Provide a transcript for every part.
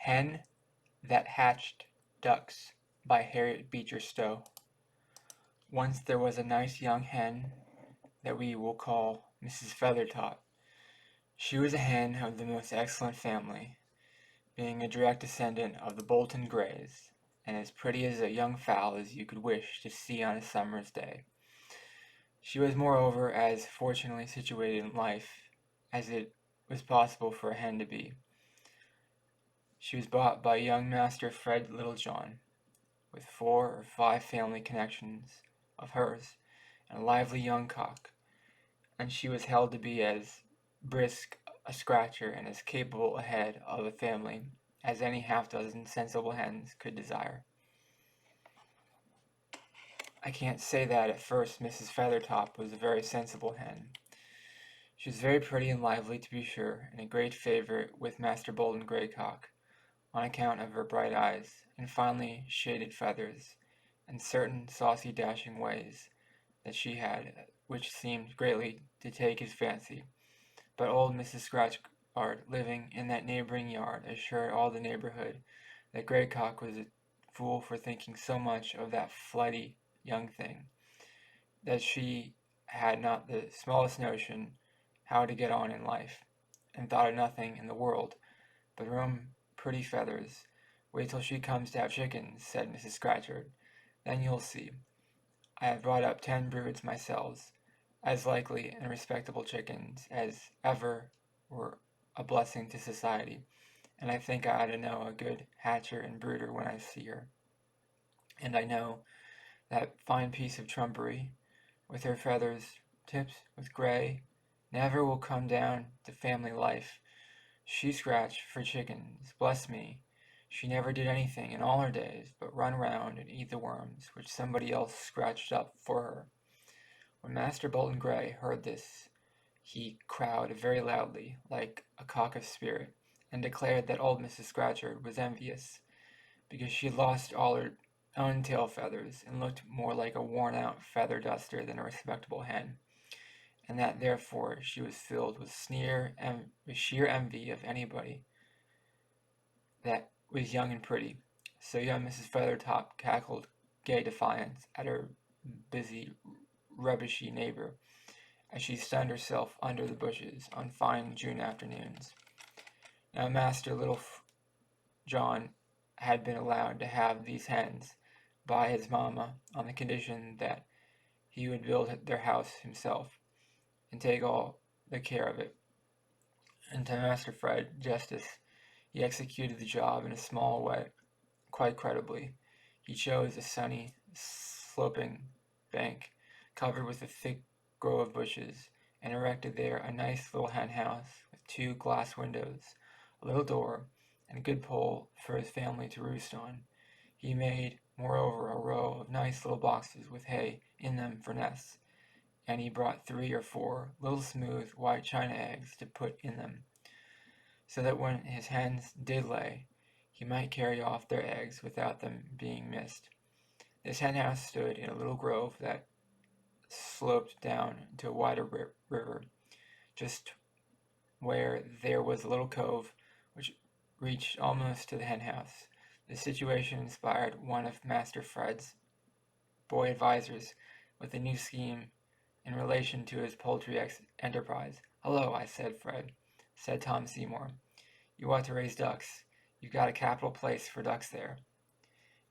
Hen That Hatched Ducks by Harriet Beecher Stowe. Once there was a nice young hen that we will call Mrs. Feathertop. She was a hen of the most excellent family, being a direct descendant of the Bolton Greys, and as pretty as a young fowl as you could wish to see on a summer's day. She was moreover as fortunately situated in life as it was possible for a hen to be. She was bought by young Master Fred Littlejohn, with 4 or 5 family connections of hers, and a lively young cock, and she was held to be as brisk a scratcher and as capable a head of a family as any half-dozen sensible hens could desire. I can't say that at first Mrs. Feathertop was a very sensible hen. She was very pretty and lively, to be sure, and a great favourite with Master Bolton Greycock, on account of her bright eyes, and finely shaded feathers, and certain saucy dashing ways that she had, which seemed greatly to take his fancy. But old Mrs. Scratchard, living in that neighbouring yard, assured all the neighbourhood that Greycock was a fool for thinking so much of that flighty young thing, that she had not the smallest notion how to get on in life, and thought of nothing in the world but her own pretty feathers. Wait till she comes to have chickens, said Mrs. Scratchard, then you'll see. I have brought up 10 broods myself, as likely and respectable chickens as ever were a blessing to society, and I think I ought to know a good hatcher and brooder when I see her. And I know that fine piece of trumpery, with her feathers tipped with gray, never will come down to family life. She scratched for chickens, bless me. She never did anything in all her days but run round and eat the worms which somebody else scratched up for her. When Master Bolton Grey heard this, he crowed very loudly, like a cock of spirit, and declared that old Mrs. Scratchard was envious, because she had lost all her own tail feathers, and looked more like a worn-out feather duster than a respectable hen, and that therefore she was filled with sheer envy of anybody that was young and pretty. So young Mrs. Feathertop cackled gay defiance at her busy, rubbishy neighbour, as she sunned herself under the bushes on fine June afternoons. Now Master Little John had been allowed to have these hens by his mamma on the condition that he would build their house himself, and take all the care of it. And to Master Fred justice, he executed the job in a small way quite creditably. He chose a sunny, sloping bank, covered with a thick grove of bushes, and erected there a nice little hen house with 2 glass windows, a little door, and a good pole for his family to roost on. He made, moreover, a row of nice little boxes with hay in them for nests, and he brought 3 or 4 little smooth white china eggs to put in them, so that when his hens did lay, he might carry off their eggs without them being missed. This hen house stood in a little grove that sloped down to a wider river, just where there was a little cove which reached almost to the hen house. The situation inspired one of Master Fred's boy advisers with a new scheme in relation to his poultry enterprise. "Hello," I said, "Fred," said Tom Seymour. "You ought to raise ducks. You've got a capital place for ducks there."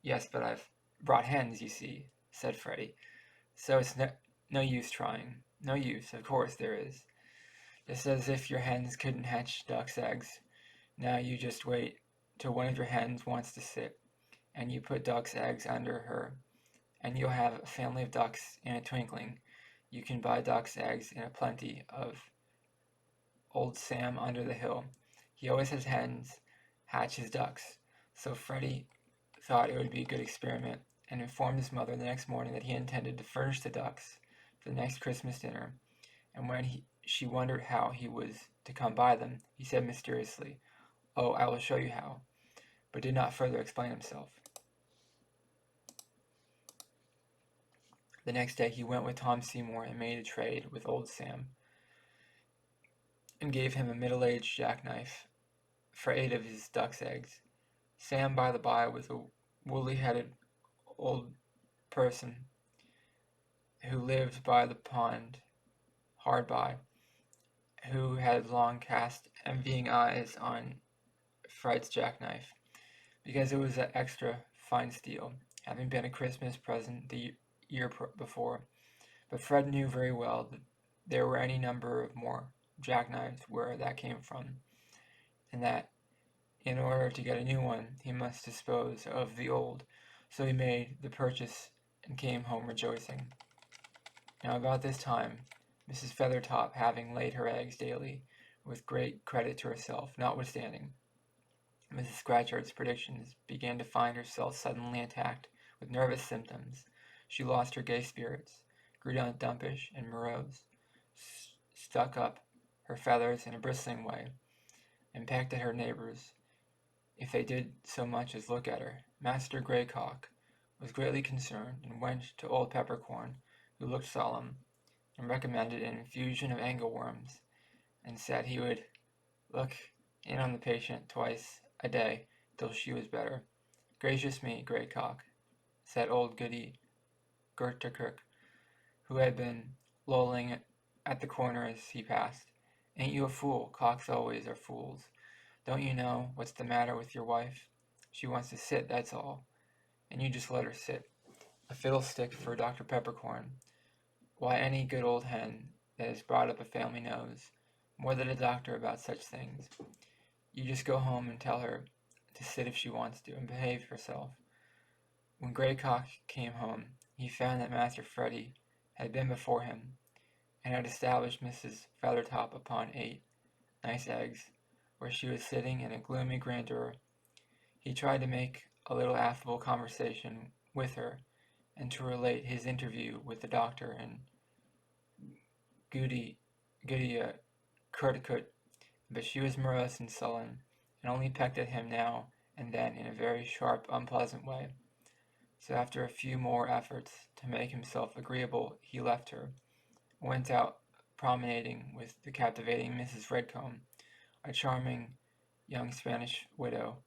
"Yes, but I've brought hens, you see," said Freddie. "So it's no use trying." "No use, of course there is. Just as if your hens couldn't hatch ducks' eggs. Now you just wait till one of your hens wants to sit, and you put ducks' eggs under her, and you'll have a family of ducks in a twinkling. You can buy ducks' eggs in a plenty of old Sam under the hill. He always has hens hatch his ducks." So Freddie thought it would be a good experiment, and informed his mother the next morning that he intended to furnish the ducks for the next Christmas dinner. And when she wondered how he was to come by them, he said mysteriously, "Oh, I will show you how," but did not further explain himself. The next day he went with Tom Seymour and made a trade with old Sam, and gave him a middle-aged jackknife for 8 of his ducks' eggs. Sam, by the by, was a woolly-headed old person who lived by the pond hard by, who had long cast envying eyes on Fred's jackknife, because it was an extra fine steel, having been a Christmas present the year before. But Fred knew very well that there were any number of more jackknives where that came from, and that in order to get a new one he must dispose of the old, so he made the purchase and came home rejoicing. Now about this time, Mrs. Feathertop, having laid her eggs daily, with great credit to herself, notwithstanding Mrs. Scatcherd's predictions, began to find herself suddenly attacked with nervous symptoms. She lost her gay spirits, grew down dumpish and morose, stuck up her feathers in a bristling way, and pecked at her neighbors if they did so much as look at her. Master Greycock was greatly concerned, and went to old Peppercorn, who looked solemn, and recommended an infusion of angleworms, and said he would look in on the patient twice a day till she was better. Gracious me, Greycock, said old Goody Gerterkirk, who had been lolling at the corner as he passed. Ain't you a fool? Cocks always are fools. Don't you know what's the matter with your wife? She wants to sit, that's all, and you just let her sit. A fiddlestick for Dr. Peppercorn. Why, any good old hen that has brought up a family knows more than a doctor about such things. You just go home and tell her to sit if she wants to, and behave herself. When Greycock came home, he found that Master Freddy had been before him, and had established Mrs. Feathertop upon 8 nice eggs, where she was sitting in a gloomy grandeur. He tried to make a little affable conversation with her, and to relate his interview with the doctor and Goody Curticut, but she was morose and sullen, and only pecked at him now and then in a very sharp, unpleasant way. So after a few more efforts to make himself agreeable, he left her, went out promenading with the captivating Mrs. Redcomb, a charming young Spanish widow,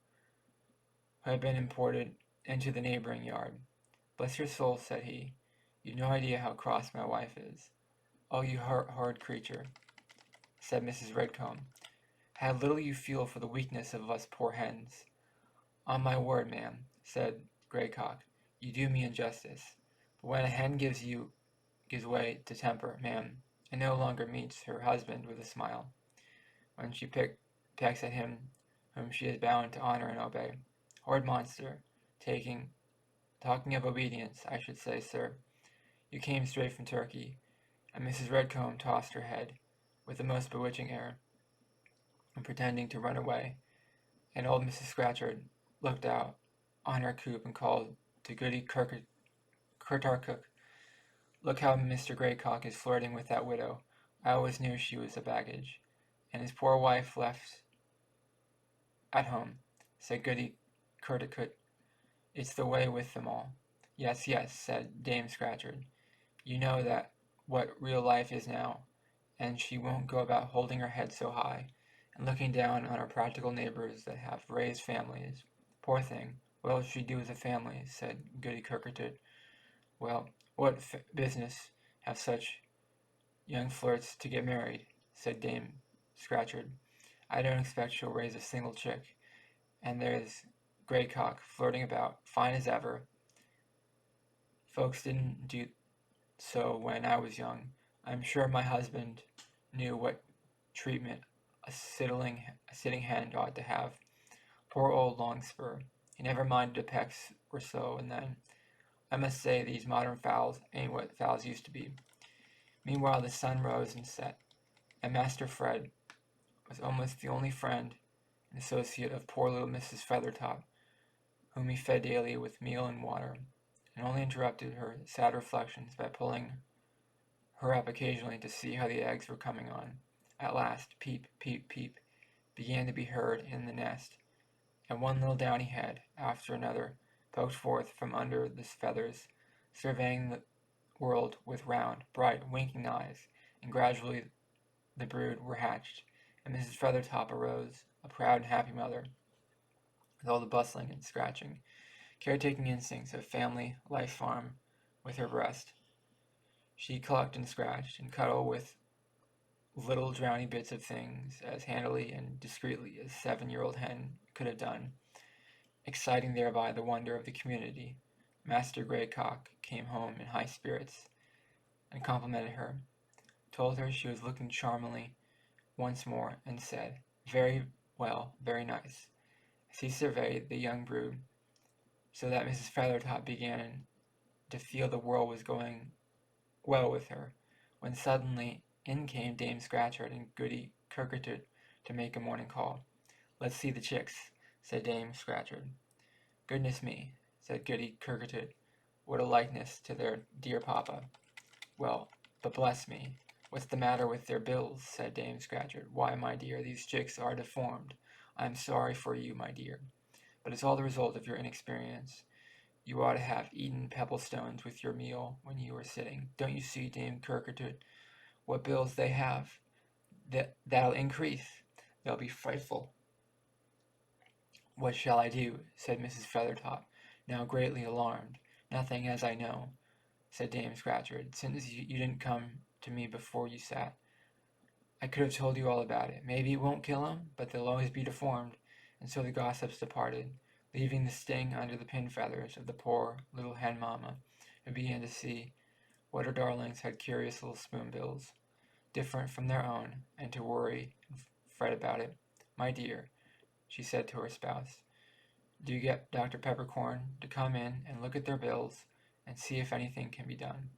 who had been imported into the neighboring yard. Bless your soul, said he, you've no idea how cross my wife is. Oh, you horrid creature, said Mrs. Redcomb, how little you feel for the weakness of us poor hens. On my word, ma'am, said Greycock, you do me injustice. But when a hen gives way to temper, ma'am, and no longer meets her husband with a smile, when she pecks at him whom she is bound to honor and obey. Horrid monster, talking of obedience, I should say, sir, you came straight from Turkey. And Mrs. Redcomb tossed her head with the most bewitching air, and pretending to run away, and old Mrs. Scatcherd looked out on her coop and called to Goody Curtarcook, look how Mr. Greycock is flirting with that widow. I always knew she was a baggage. And his poor wife left at home, said Goody Curticut. It's the way with them all. Yes, yes, said Dame Scatcherd. You know that what real life is now, and she won't go about holding her head so high, and looking down on her practical neighbors that have raised families. Poor thing, what will she do with a family? Said Goody Curticut. Well, what business have such young flirts to get married? Said Dame Scatcherd. I don't expect she'll raise a single chick, and there's Greycock flirting about, fine as ever. Folks didn't do so when I was young. I'm sure my husband knew what treatment a sitting hen ought to have. Poor old Longspur. He never minded a pecks or so, and then I must say these modern fowls ain't what fowls used to be. Meanwhile the sun rose and set, and Master Fred was almost the only friend and associate of poor little Mrs. Feathertop, whom he fed daily with meal and water, and only interrupted her sad reflections by pulling her up occasionally to see how the eggs were coming on. At last, peep, peep, peep, began to be heard in the nest, and one little downy head, after another, poked forth from under the feathers, surveying the world with round, bright, winking eyes, and gradually the brood were hatched, and Mrs. Feathertop arose, a proud and happy mother. with all the bustling and scratching, caretaking instincts of family life farm with her breast. She clucked and scratched and cuddled with little drowny bits of things as handily and discreetly as a 7-year-old hen could have done, exciting thereby the wonder of the community. Master Greycock came home in high spirits and complimented her, told her she was looking charmingly once more, and said, "Very well, very nice," as he surveyed the young brood, so that Mrs. Feathertop began to feel the world was going well with her, when suddenly in came Dame Scratchard and Goody Kirkatoo to make a morning call. "Let's see the chicks," said Dame Scratchard. "Goodness me," said Goody Kirkatoo, "what a likeness to their dear papa." "Well, but bless me, what's the matter with their bills?" said Dame Scratchard. "Why, my dear, these chicks are deformed. I am sorry for you, my dear, but it's all the result of your inexperience. You ought to have eaten pebble stones with your meal when you were sitting. Don't you see, Dame Kirkatoo, what bills they have? That'll increase. They'll be frightful." "What shall I do?" said Mrs. Feathertop, now greatly alarmed. "Nothing, as I know," said Dame Scratchard, "since you didn't come to me before you sat. I could have told you all about it. Maybe it won't kill 'em, but they'll always be deformed." And so the gossips departed, leaving the sting under the pin feathers of the poor little hen mamma, who began to see what her darlings had curious little spoonbills, different from their own, and to worry and fret about it. "My dear," she said to her spouse, "do you get Dr. Peppercorn to come in and look at their bills and see if anything can be done."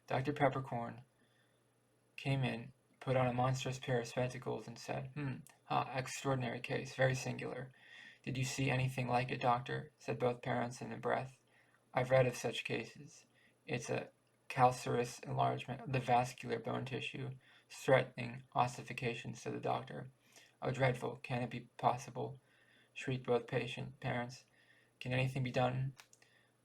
Dr. Peppercorn came in, put on a monstrous pair of spectacles, and said, extraordinary case, very singular." "Did you see anything like it, doctor?" said both parents in a breath. "I've read of such cases. It's a calcareous enlargement of the vascular bone tissue, threatening ossification," said the doctor. "Oh, dreadful! Can it be possible?" shrieked both parents. "Can anything be done?"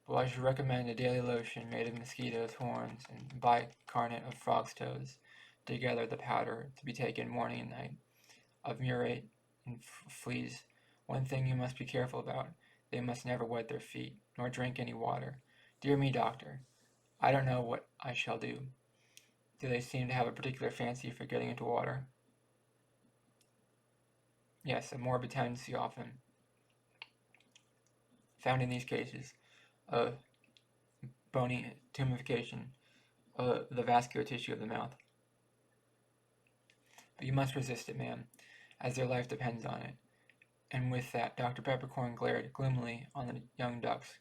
"Well, I should recommend a daily lotion made of mosquitoes' horns and bicarbonate of frogs' toes, together the powder to be taken morning and night, of muriate and fleas. One thing you must be careful about: they must never wet their feet, nor drink any water. Dear me, doctor, I don't know what I shall do." "Do they seem to have a particular fancy for getting into water?" "Yes, a morbid tendency often found in these cases, a bony tumefication of the vascular tissue of the mouth. But you must resist it, ma'am, as their life depends on it." And with that Dr. Peppercorn glared gloomily on the young ducks,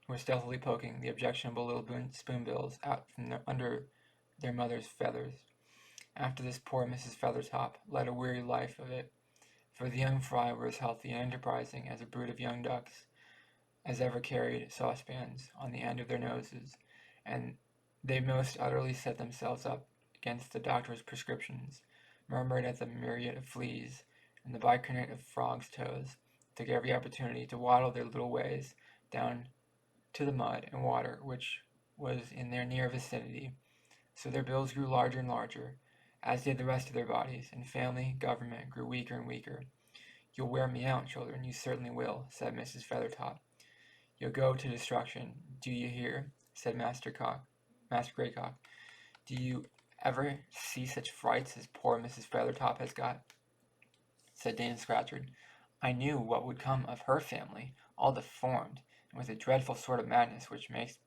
who were stealthily poking the objectionable little spoonbills out from under their mother's feathers. After this poor Mrs. Feathertop led a weary life of it, for the young fry were as healthy and enterprising as a brood of young ducks as ever carried saucepans on the end of their noses, and they most utterly set themselves up against the doctor's prescriptions, murmured at the myriad of fleas and the bicarbonate of frogs' toes, took every opportunity to waddle their little ways down to the mud and water which was in their near vicinity. So their bills grew larger and larger, as did the rest of their bodies, and family government grew weaker and weaker. "You'll wear me out, children, you certainly will," said Mrs. Feathertop. "You'll go to destruction, do you hear?" said Master Greycock. "Do you ever see such frights as poor Mrs. Feathertop has got?" said Dame Scratchard. "I knew what would come of her family, all deformed, and with a dreadful sort of madness which makes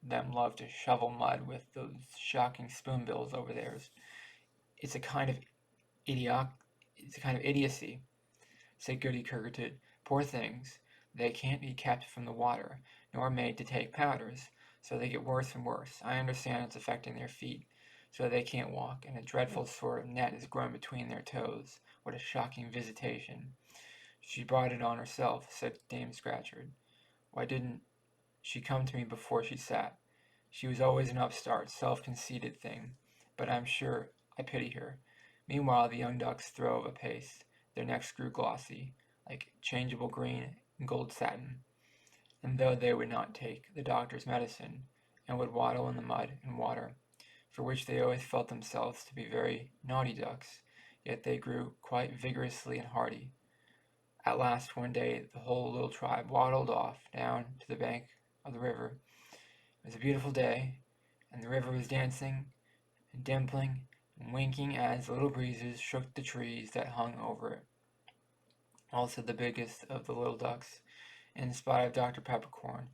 them love to shovel mud with those shocking spoonbills over theirs. It's a kind of idiocy," said Goody Kirkatoo. "Poor things, they can't be kept from the water, nor made to take powders, so they get worse and worse. I understand it's affecting their feet, so they can't walk, and a dreadful sort of net is grown between their toes. What a shocking visitation!" "She brought it on herself," said Dame Scratchard. "Why didn't she come to me before she sat? She was always an upstart, self-conceited thing, but I'm sure I pity her." Meanwhile the young ducks throve apace. Their necks grew glossy, like changeable green and gold satin, and though they would not take the doctor's medicine, and would waddle in the mud and water, for which they always felt themselves to be very naughty ducks, yet they grew quite vigorously and hearty. At last, one day, the whole little tribe waddled off down to the bank of the river. It was a beautiful day, and the river was dancing and dimpling and winking as the little breezes shook the trees that hung over it. Also the biggest of the little ducks, in spite of Dr. Peppercorn.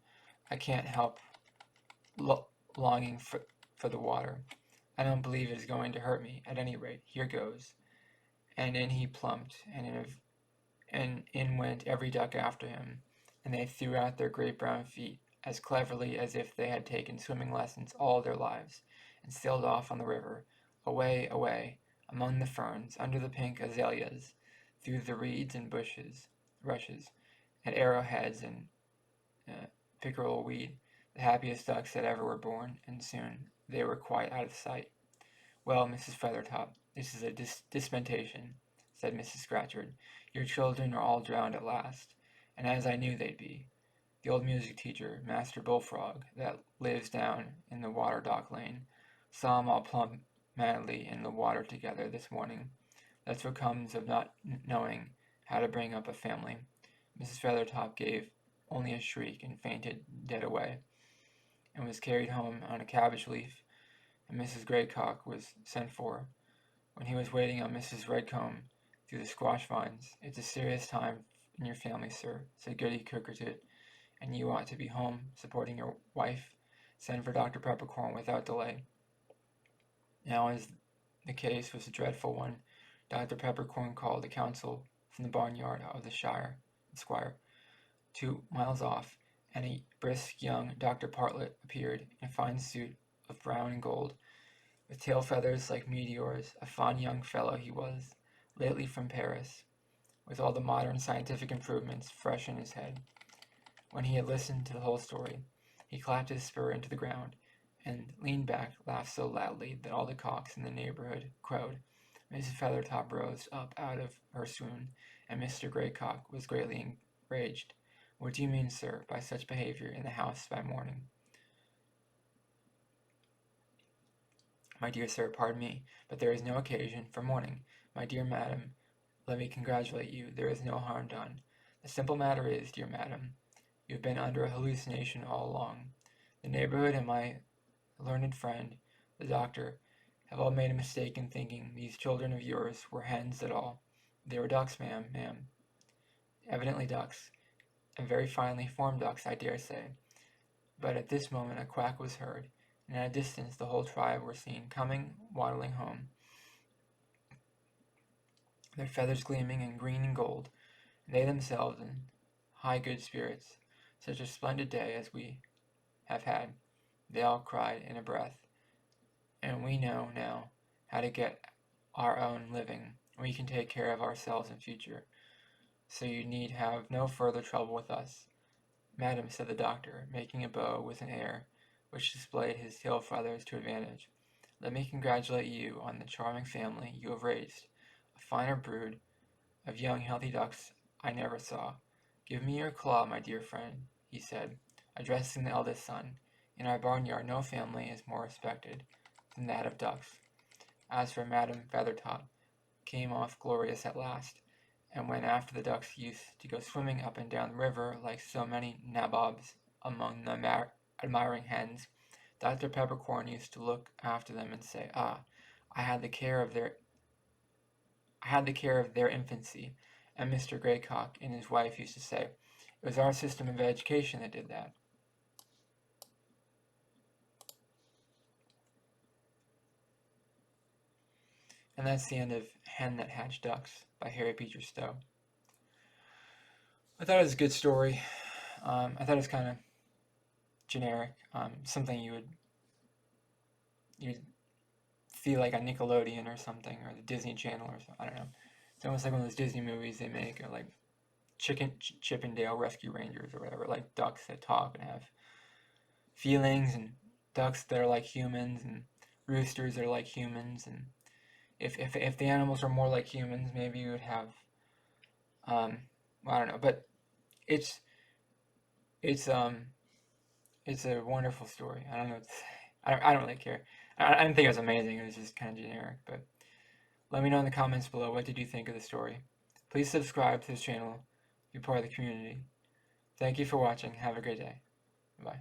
I can't help longing for the water. I don't believe it is going to hurt me. At any rate, here goes. And in he plumped, and in went every duck after him, and they threw out their great brown feet as cleverly as if they had taken swimming lessons all their lives, and sailed off on the river, away, away, among the ferns, under the pink azaleas, through the reeds and rushes, at arrowheads and pickerel weed, the happiest ducks that ever were born, and soon they were quite out of sight. Well, Mrs. Feathertop, this is a dispensation, said Mrs. Scatcherd. Your children are all drowned at last, and as I knew they'd be. The old music teacher, Master Bullfrog, that lives down in the water dock lane, saw 'em all plump madly in the water together this morning. That's what comes of not knowing how to bring up a family. Mrs. Feathertop gave only a shriek and fainted dead away, and was carried home on a cabbage leaf, and Mrs. Greycock was sent for. When he was waiting on Mrs. Redcomb through the squash vines, "It's a serious time in your family, sir," said Goody Cookertit, "and you ought to be home supporting your wife. Send for Dr. Peppercorn without delay." Now, as the case was a dreadful one, Dr. Peppercorn called a council from the barnyard of the Squire, 2 miles off, and a brisk young Dr. Bartlett appeared in a fine suit of brown and gold, with tail feathers like meteors. A fine young fellow he was, lately from Paris, with all the modern scientific improvements fresh in his head. When he had listened to the whole story, he clapped his spur into the ground, and leaned back, laughed so loudly that all the cocks in the neighborhood crowed. Mrs. Feathertop rose up out of her swoon, and Mr. Greycock was greatly enraged. "What do you mean, sir, by such behavior in the house by morning?" "My dear sir, pardon me, but there is no occasion for mourning. My dear madam, let me congratulate you. There is no harm done. The simple matter is, dear madam, you have been under a hallucination all along. The neighborhood and my learned friend, the doctor, have all made a mistake in thinking these children of yours were hens at all. They were ducks, ma'am, evidently ducks, and very finely formed ducks, I dare say." But at this moment a quack was heard, and at a distance the whole tribe were seen coming waddling home, their feathers gleaming in green and gold, and they themselves in high good spirits. "Such a splendid day as we have had," they all cried in a breath, "and we know now how to get our own living. We can take care of ourselves in future, so you need have no further trouble with us." "Madam," said the doctor, making a bow with an air which displayed his tail feathers to advantage, "let me congratulate you on the charming family you have raised. A finer brood of young healthy ducks I never saw. Give me your claw, my dear friend," he said, addressing the eldest son. "In our barnyard no family is more respected than that of ducks." As for Madam Feathertop, came off glorious at last, and when after the ducks used to go swimming up and down the river like so many nabobs among the admiring hens, Dr. Peppercorn used to look after them and say, "Ah, I had the care of their infancy," and Mr. Greycock and his wife used to say, "It was our system of education that did that." And that's the end of Hen That Hatched Ducks by Harriet Beecher Stowe. I thought it was a good story. I thought it was kind of generic, something you'd feel like on Nickelodeon or something, or the Disney Channel or something. I don't know. It's almost like one of those Disney movies they make, or like Chip and Dale Rescue Rangers or whatever, like ducks that talk and have feelings, and ducks that are like humans, and roosters that are like humans, and if the animals were more like humans, maybe you would have, well, I don't know, but it's it's a wonderful story. I don't know what to say. I don't really care. I didn't think it was amazing. It was just kind of generic. But let me know in the comments below, what did you think of the story. Please subscribe to this channel be part of the community. Thank you for watching. Have a great day. Bye.